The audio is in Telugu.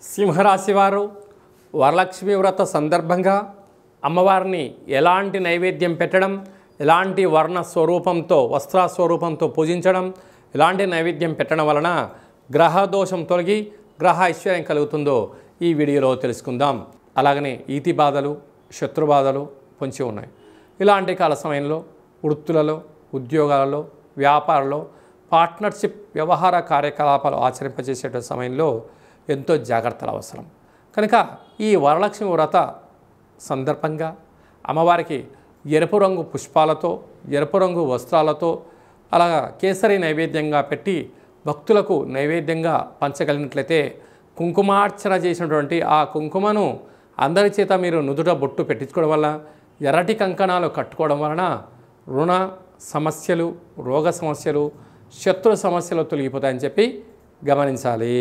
సింహరాశి వారు వరలక్ష్మి వ్రత సందర్భంగా అమ్మవారిని ఎలాంటి నైవేద్యం పెట్టడం, ఎలాంటి వర్ణ స్వరూపంతో వస్త్ర స్వరూపంతో పూజించడం, ఎలాంటి నైవేద్యం పెట్టడం వలన గ్రహ దోషం తొలగి గ్రహ ఐశ్వర్యం కలుగుతుందో ఈ వీడియోలో తెలుసుకుందాం. అలాగనే ఈతి బాధలు, శత్రు బాధలు పొంచి ఉన్నాయి. ఇలాంటి కాల సమయంలో వృత్తులలో, ఉద్యోగాలలో, వ్యాపారంలో, పార్ట్నర్షిప్ వ్యవహార కార్యకలాపాలు ఆచరింపజేసే సమయంలో ఎంతో జాగ్రత్తలు అవసరం. కనుక ఈ వరలక్ష్మి వ్రత సందర్భంగా అమ్మవారికి ఎరుపు రంగు పుష్పాలతో, ఎరుపు రంగు వస్త్రాలతో అలాగా కేసరి నైవేద్యంగా పెట్టి భక్తులకు నైవేద్యంగా పంచగలిగినట్లయితే కుంకుమార్చన చేసినటువంటి ఆ కుంకుమను అందరి చేత మీరు నుదుట బొట్టు పెట్టించుకోవడం వల్ల, ఎర్రటి కంకణాలు కట్టుకోవడం వలన రుణ సమస్యలు, రోగ సమస్యలు, శత్రు సమస్యలు తొలగిపోతాయని చెప్పి గమనించాలి.